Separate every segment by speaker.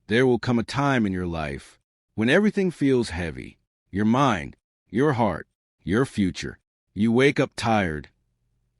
Speaker 1: There will come a time in your life when everything feels heavy. Your mind, your heart, your future. You wake up tired,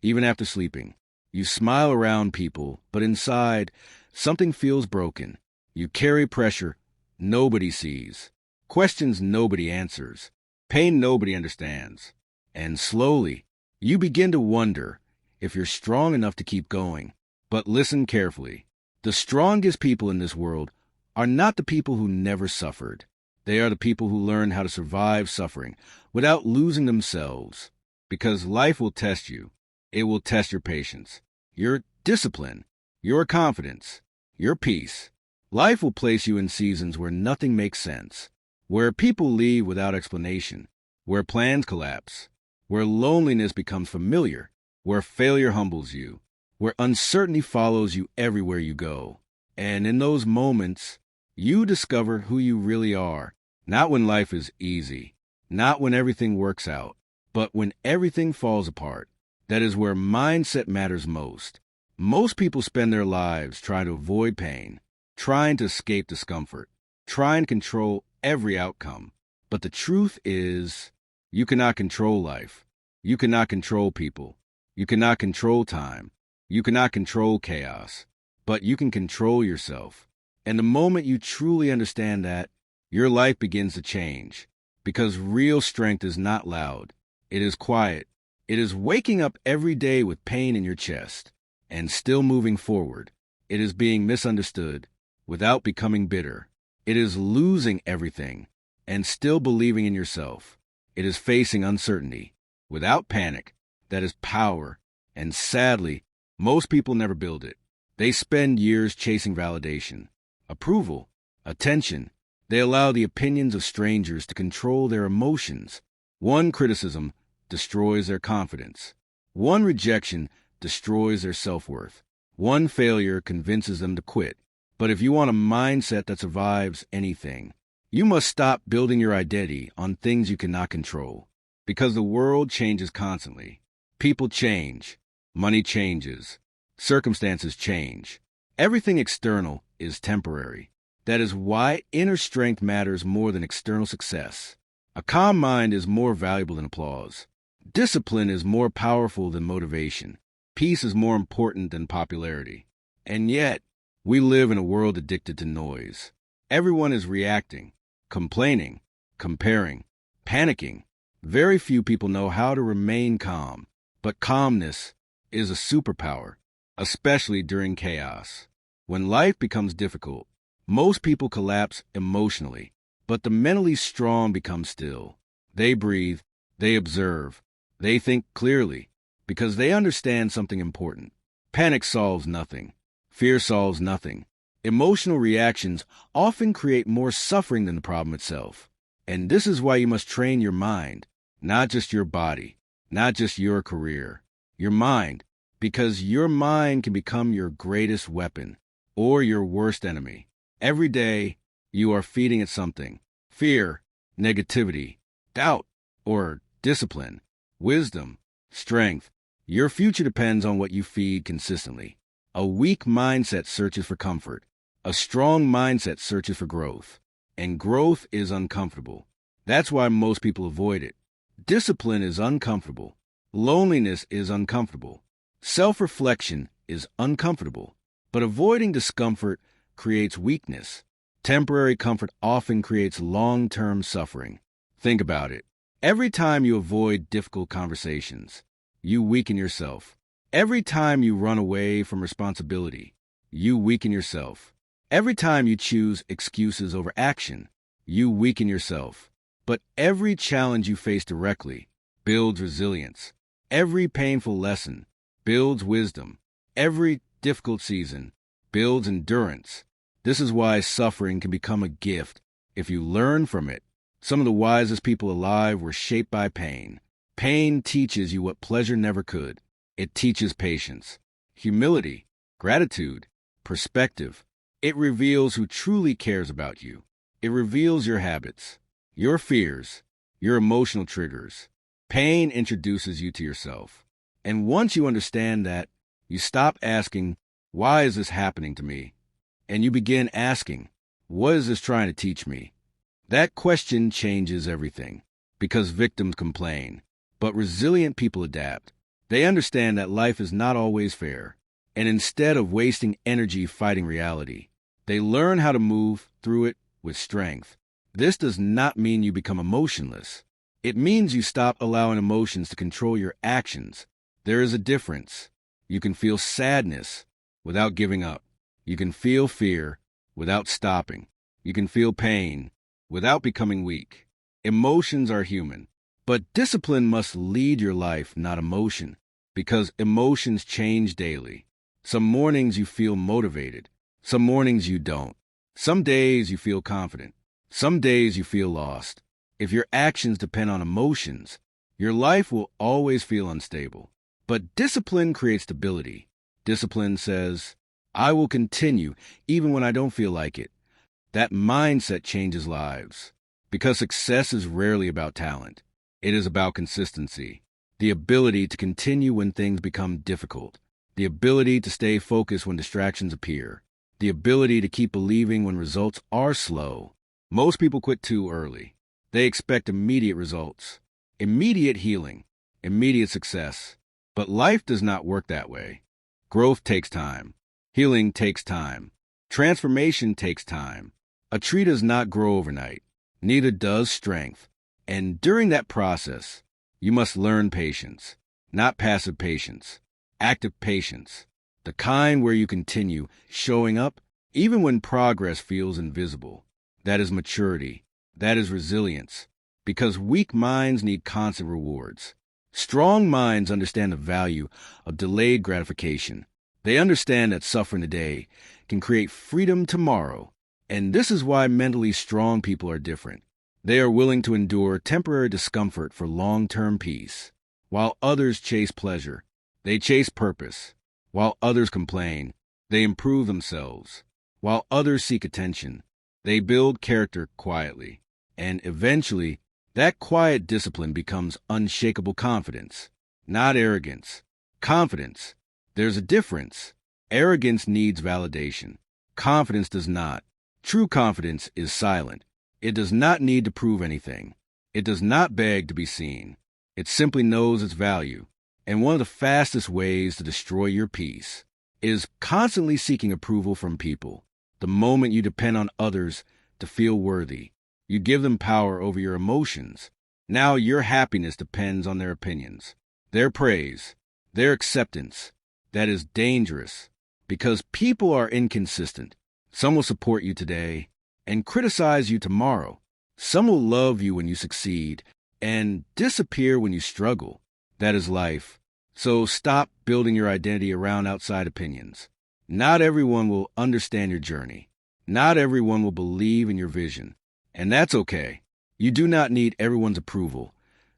Speaker 1: even after sleeping. You smile around people, but inside, something feels broken. You carry pressure nobody sees, questions nobody answers, pain nobody understands. And slowly, you begin to wonder if you're strong enough to keep going. But listen carefully. The strongest people in this world are not the people who never suffered. They are the people who learn how to survive suffering without losing themselves. Because life will test you. It will test your patience, your discipline, your confidence, your peace. Life will place you in seasons where nothing makes sense, where people leave without explanation, where plans collapse, where loneliness becomes familiar, where failure humbles you, where uncertainty follows you everywhere you go. And in those moments, you discover who you really are, not when life is easy, not when everything works out, but when everything falls apart. That is where mindset matters most. Most people spend their lives trying to avoid pain, trying to escape discomfort, trying to control every outcome. But the truth is, you cannot control life. You cannot control people. You cannot control time. You cannot control chaos. But you can control yourself. And the moment you truly understand that, your life begins to change. Because real strength is not loud. It is quiet. It is waking up every day with pain in your chest and still moving forward. It is being misunderstood without becoming bitter. It is losing everything and still believing in yourself. It is facing uncertainty without panic. That is power. And sadly, most people never build it. They spend years chasing validation, approval, attention. They allow the opinions of strangers to control their emotions. One criticism destroys their confidence. One rejection destroys their self-worth. One failure convinces them to quit. But if you want a mindset that survives anything, you must stop building your identity on things you cannot control. Because the world changes constantly. People change. Money changes. Circumstances change. Everything external is temporary. That is why inner strength matters more than external success. A calm mind is more valuable than applause. Discipline is more powerful than motivation. Peace is more important than popularity. And yet, we live in a world addicted to noise. Everyone is reacting, complaining, comparing, panicking. Very few people know how to remain calm. But calmness is a superpower, especially during chaos. When life becomes difficult, most people collapse emotionally, but the mentally strong become still. They breathe, they observe, they think clearly, because they understand something important. Panic solves nothing. Fear solves nothing. Emotional reactions often create more suffering than the problem itself. And this is why you must train your mind, not just your body, not just your career, your mind, because your mind can become your greatest weapon or your worst enemy. Every day, you are feeding it something: fear, negativity, doubt, or discipline, wisdom, strength. Your future depends on what you feed consistently. A weak mindset searches for comfort. A strong mindset searches for growth. And growth is uncomfortable. That's why most people avoid it. Discipline is uncomfortable. Loneliness is uncomfortable. Self-reflection is uncomfortable. But avoiding discomfort creates weakness. Temporary comfort often creates long-term suffering. Think about it. Every time you avoid difficult conversations, you weaken yourself. Every time you run away from responsibility, you weaken yourself. Every time you choose excuses over action, you weaken yourself. But every challenge you face directly builds resilience. Every painful lesson builds wisdom. Every difficult season builds endurance. This is why suffering can become a gift if you learn from it. Some of the wisest people alive were shaped by pain. Pain teaches you what pleasure never could. It teaches patience, humility, gratitude, perspective. It reveals who truly cares about you. It reveals your habits, your fears, your emotional triggers. Pain introduces you to yourself. And once you understand that, you stop asking, "Why is this happening to me?" And you begin asking, What is this trying to teach me? That question changes everything, because victims complain, but resilient people adapt. They understand that life is not always fair, and instead of wasting energy fighting reality, they learn how to move through it with strength. This does not mean you become emotionless. It means you stop allowing emotions to control your actions. There is a difference. You can feel sadness without giving up. You can feel fear without stopping. You can feel pain without becoming weak. Emotions are human, but discipline must lead your life, not emotion, because emotions change daily. Some mornings you feel motivated. Some mornings you don't. Some days you feel confident. Some days you feel lost. If your actions depend on emotions, your life will always feel unstable. But discipline creates stability. Discipline says, I will continue even when I don't feel like it. That mindset changes lives. Because success is rarely about talent. It is about consistency. The ability to continue when things become difficult. The ability to stay focused when distractions appear. The ability to keep believing when results are slow. Most people quit too early. They expect immediate results, immediate healing, immediate success. But life does not work that way. Growth takes time. Healing takes time. Transformation takes time. A tree does not grow overnight. Neither does strength. And during that process, you must learn patience. Not passive patience. Active patience. The kind where you continue showing up even when progress feels invisible. That is maturity. That is resilience. Because weak minds need constant rewards. Strong minds understand the value of delayed gratification. They understand that suffering today can create freedom tomorrow. And this is why mentally strong people are different. They are willing to endure temporary discomfort for long-term peace. While others chase pleasure, they chase purpose. While others complain, they improve themselves. While others seek attention, they build character quietly. And eventually, that quiet discipline becomes unshakable confidence, not arrogance. Confidence. There's a difference. Arrogance needs validation. Confidence does not. True confidence is silent. It does not need to prove anything. It does not beg to be seen. It simply knows its value. And one of the fastest ways to destroy your peace is constantly seeking approval from people. The moment you depend on others to feel worthy, you give them power over your emotions. Now your happiness depends on their opinions, their praise, their acceptance. That is dangerous because people are inconsistent. Some will support you today and criticize you tomorrow. Some will love you when you succeed and disappear when you struggle. That is life. So stop building your identity around outside opinions. Not everyone will understand your journey. Not everyone will believe in your vision. And that's okay. You do not need everyone's approval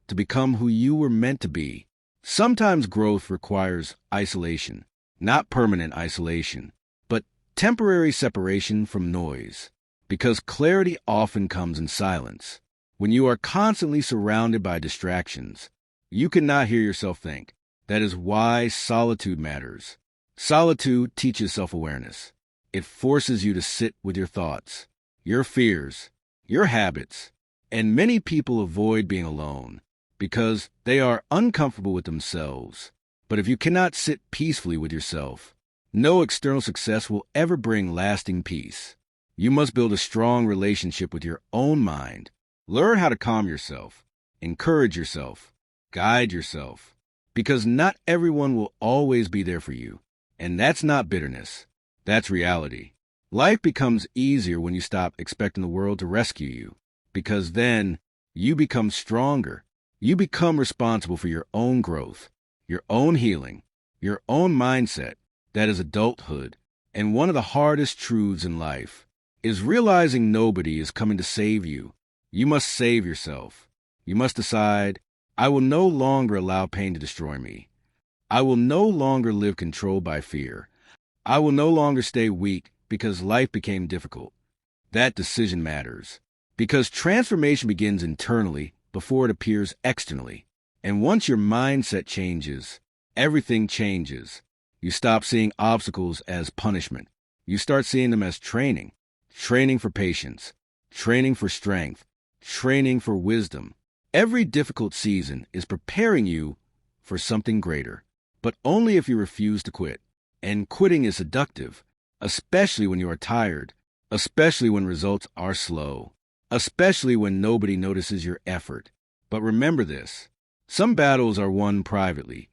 Speaker 1: to become who you were meant to be. Sometimes growth requires isolation, not permanent isolation, but temporary separation from noise, because clarity often comes in silence. When you are constantly surrounded by distractions, you cannot hear yourself think. That is why solitude matters. Solitude teaches self-awareness. It forces you to sit with your thoughts, your fears, your habits. And many people avoid being alone because they are uncomfortable with themselves. But if you cannot sit peacefully with yourself, no external success will ever bring lasting peace. You must build a strong relationship with your own mind. Learn how to calm yourself, encourage yourself, guide yourself. Because not everyone will always be there for you. And that's not bitterness. That's reality. Life becomes easier when you stop expecting the world to rescue you. Because then you become stronger. You become responsible for your own growth, your own healing, your own mindset. That is adulthood. And one of the hardest truths in life is realizing nobody is coming to save you. You must save yourself. You must decide, I will no longer allow pain to destroy me. I will no longer live controlled by fear. I will no longer stay weak because life became difficult. That decision matters. Because transformation begins internally before it appears externally. And once your mindset changes, everything changes. You stop seeing obstacles as punishment. You start seeing them as training. training for patience, training for strength, training for wisdom. Every difficult season is preparing you for something greater, but only if you refuse to quit. And quitting is seductive, especially when you are tired, especially when results are slow, especially when nobody notices your effort. But remember this, some battles are won privately,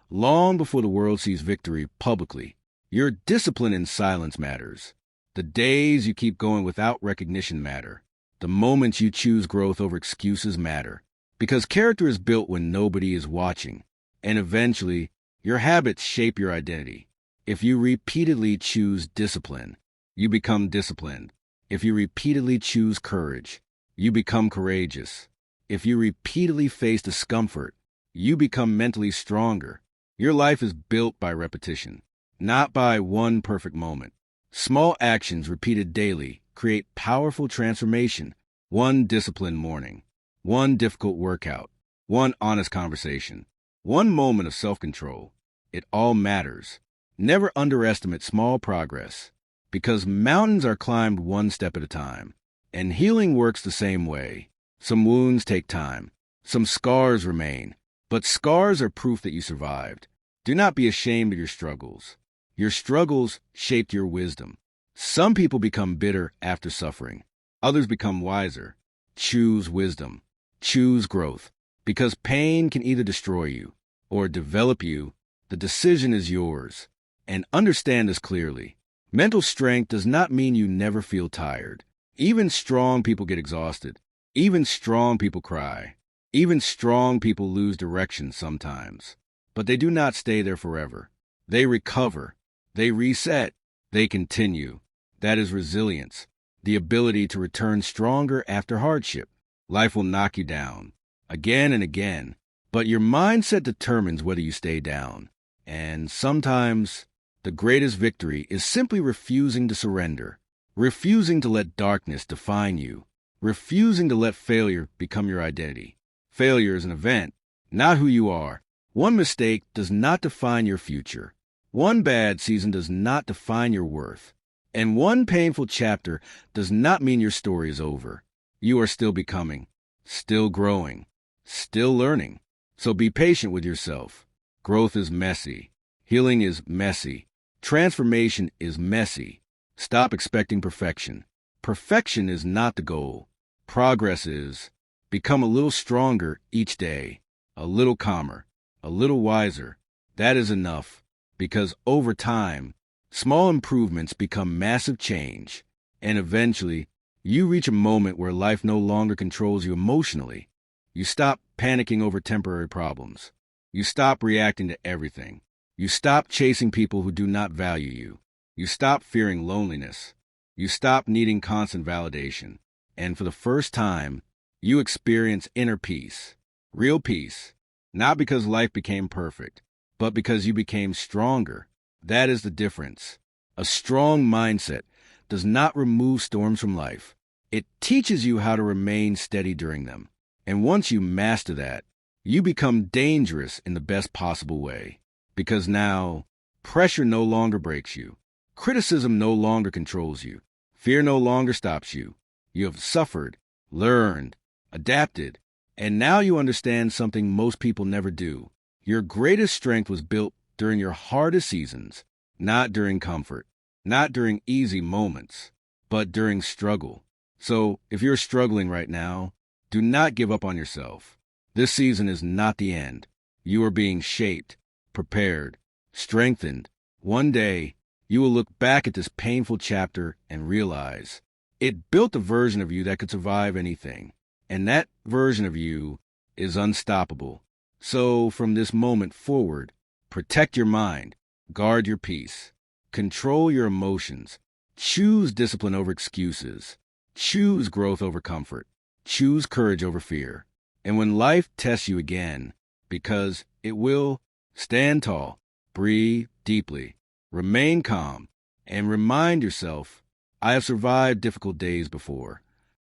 Speaker 1: long before the world sees victory publicly. Your discipline in silence matters. The days you keep going without recognition matter. The moments you choose growth over excuses matter. Because character is built when nobody is watching. And eventually, your habits shape your identity. If you repeatedly choose discipline, you become disciplined. If you repeatedly choose courage, you become courageous. If you repeatedly face discomfort, you become mentally stronger. Your life is built by repetition, not by one perfect moment. Small actions repeated daily create powerful transformation. One disciplined morning, one difficult workout, one honest conversation, one moment of self-control. It all matters. Never underestimate small progress, because mountains are climbed one step at a time, and healing works the same way. Some wounds take time, some scars remain, but scars are proof that you survived. Do not be ashamed of your struggles. Your struggles shaped your wisdom. Some people become bitter after suffering. Others become wiser. Choose wisdom. Choose growth. Because pain can either destroy you or develop you. The decision is yours. And understand this clearly. Mental strength does not mean you never feel tired. Even strong people get exhausted. Even strong people cry. Even strong people lose direction sometimes. But they do not stay there forever. They recover. They reset. They continue. That is resilience, the ability to return stronger after hardship. Life will knock you down, again and again, but your mindset determines whether you stay down. And sometimes, the greatest victory is simply refusing to surrender, refusing to let darkness define you, refusing to let failure become your identity. Failure is an event, not who you are. One mistake does not define your future. One bad season does not define your worth. And one painful chapter does not mean your story is over. You are still becoming, still growing, still learning. So be patient with yourself. Growth is messy. Healing is messy. Transformation is messy. Stop expecting perfection. Perfection is not the goal. Progress is. Become a little stronger each day, a little calmer, a little wiser. That is enough. Because over time, small improvements become massive change, and eventually, you reach a moment where life no longer controls you emotionally. You stop panicking over temporary problems. You stop reacting to everything. You stop chasing people who do not value you. You stop fearing loneliness. You stop needing constant validation. And for the first time, you experience inner peace, real peace, not because life became perfect, but because you became stronger. That is the difference. A strong mindset does not remove storms from life. It teaches you how to remain steady during them. And once you master that, you become dangerous in the best possible way. Because now, pressure no longer breaks you. Criticism no longer controls you. Fear no longer stops you. You have suffered, learned, adapted, and now you understand something most people never do. Your greatest strength was built during your hardest seasons, not during comfort, not during easy moments, but during struggle. So, if you're struggling right now, do not give up on yourself. This season is not the end. You are being shaped, prepared, strengthened. One day, you will look back at this painful chapter and realize it built a version of you that could survive anything. And that version of you is unstoppable. So, from this moment forward, protect your mind, guard your peace, control your emotions, choose discipline over excuses, choose growth over comfort, choose courage over fear. And when life tests you again, because it will, stand tall, breathe deeply, remain calm, and remind yourself, I have survived difficult days before.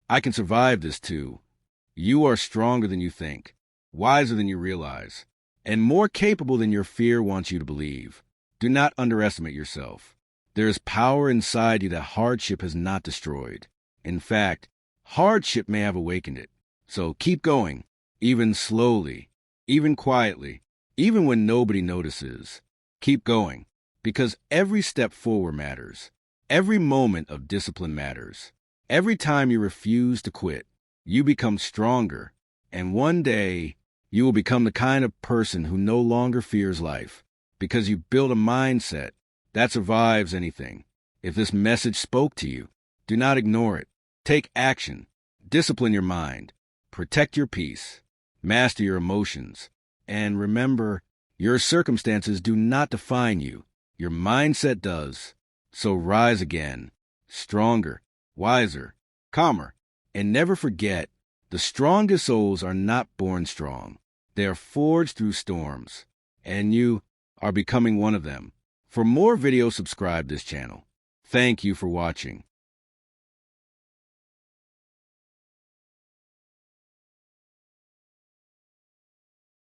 Speaker 1: I can survive this too. You are stronger than you think, wiser than you realize, and more capable than your fear wants you to believe. Do not underestimate yourself. There's power inside you that hardship has not destroyed. In fact, hardship may have awakened it. So keep going, even slowly, even quietly, even when nobody notices. Keep going, because every step forward matters. Every moment of discipline matters. Every time you refuse to quit, you become stronger. And one day, you will become the kind of person who no longer fears life, because you built a mindset that survives anything. If this message spoke to you, do not ignore it. Take action. Discipline your mind. Protect your peace. Master your emotions. And remember, your circumstances do not define you. Your mindset does. So rise again, stronger, wiser, calmer, and never forget, the strongest souls are not born strong. They are forged through storms, and you are becoming one of them. For more videos, subscribe this channel. Thank you for watching.